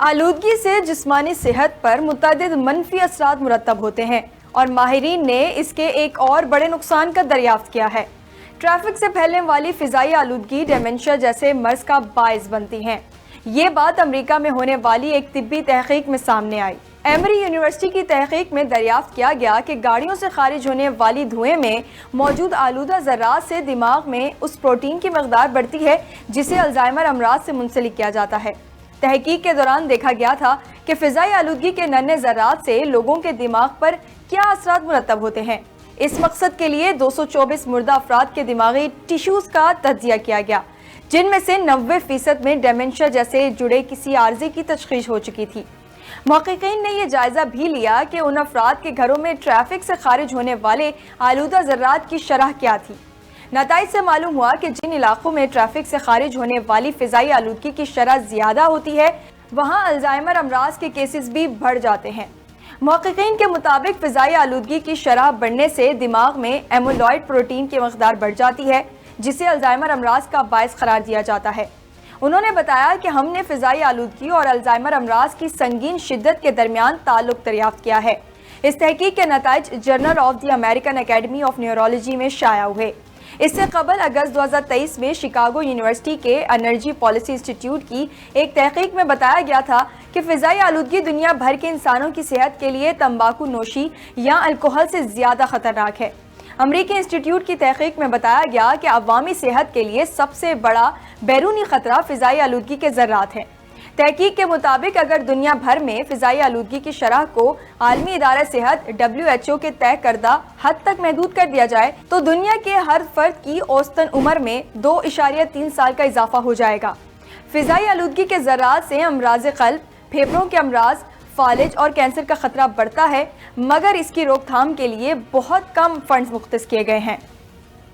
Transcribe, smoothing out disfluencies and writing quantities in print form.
آلودگی سے جسمانی صحت پر متعدد منفی اثرات مرتب ہوتے ہیں اور ماہرین نے اس کے ایک اور بڑے نقصان کا دریافت کیا ہے۔ ٹریفک سے پھیلنے والی فضائی آلودگی ڈیمنشیا جیسے مرض کا باعث بنتی ہیں۔ یہ بات امریکہ میں ہونے والی ایک طبی تحقیق میں سامنے آئی۔ ایمری یونیورسٹی کی تحقیق میں دریافت کیا گیا کہ گاڑیوں سے خارج ہونے والی دھوئیں میں موجود آلودہ ذرات سے دماغ میں اس پروٹین کی مقدار بڑھتی ہے جسے الزائمر امراض سے منسلک کیا جاتا ہے۔ تحقیق کے دوران دیکھا گیا تھا کہ فضائی آلودگی کے ننھے ذرات سے لوگوں کے دماغ پر کیا اثرات مرتب ہوتے ہیں۔ اس مقصد کے لیے 224 مردہ افراد کے دماغی ٹیشوز کا تجزیہ کیا گیا، جن میں سے 90% میں ڈیمنشیا جیسے جڑے کسی عارضے کی تشخیص ہو چکی تھی۔ محققین نے یہ جائزہ بھی لیا کہ ان افراد کے گھروں میں ٹریفک سے خارج ہونے والے آلودہ ذرات کی شرح کیا تھی۔ نتائج سے معلوم ہوا کہ جن علاقوں میں ٹریفک سے خارج ہونے والی فضائی آلودگی کی شرح زیادہ ہوتی ہے وہاں الزائمر امراض کے کیسز بھی بڑھ جاتے ہیں۔ محققین کے مطابق فضائی آلودگی کی شرح بڑھنے سے دماغ میں ایمولوئڈ پروٹین کی مقدار بڑھ جاتی ہے جسے الزائمر امراض کا باعث قرار دیا جاتا ہے۔ انہوں نے بتایا کہ ہم نے فضائی آلودگی اور الزائمر امراض کی سنگین شدت کے درمیان تعلق دریافت کیا ہے۔ اس تحقیق کے نتائج journal of the American academy of neurology میں شائع ہوئے۔ اس سے قبل اگست 2023 میں شکاگو یونیورسٹی کے انرجی پالیسی انسٹی ٹیوٹ کی ایک تحقیق میں بتایا گیا تھا کہ فضائی آلودگی دنیا بھر کے انسانوں کی صحت کے لیے تمباکو نوشی یا الکحل سے زیادہ خطرناک ہے۔ امریکی انسٹی ٹیوٹ کی تحقیق میں بتایا گیا کہ عوامی صحت کے لیے سب سے بڑا بیرونی خطرہ فضائی آلودگی کے ذرات ہیں۔ تحقیق کے مطابق اگر دنیا بھر میں فضائی آلودگی کی شرح کو عالمی ادارہ صحت WHO کے طے کردہ حد تک محدود کر دیا جائے تو دنیا کے ہر فرد کی اوسطن عمر میں 2.3 سال کا اضافہ ہو جائے گا۔ فضائی آلودگی کے ذرات سے امراض قلب، پھیپھڑوں کے امراض، فالج اور کینسر کا خطرہ بڑھتا ہے، مگر اس کی روک تھام کے لیے بہت کم فنڈز مختص کیے گئے ہیں۔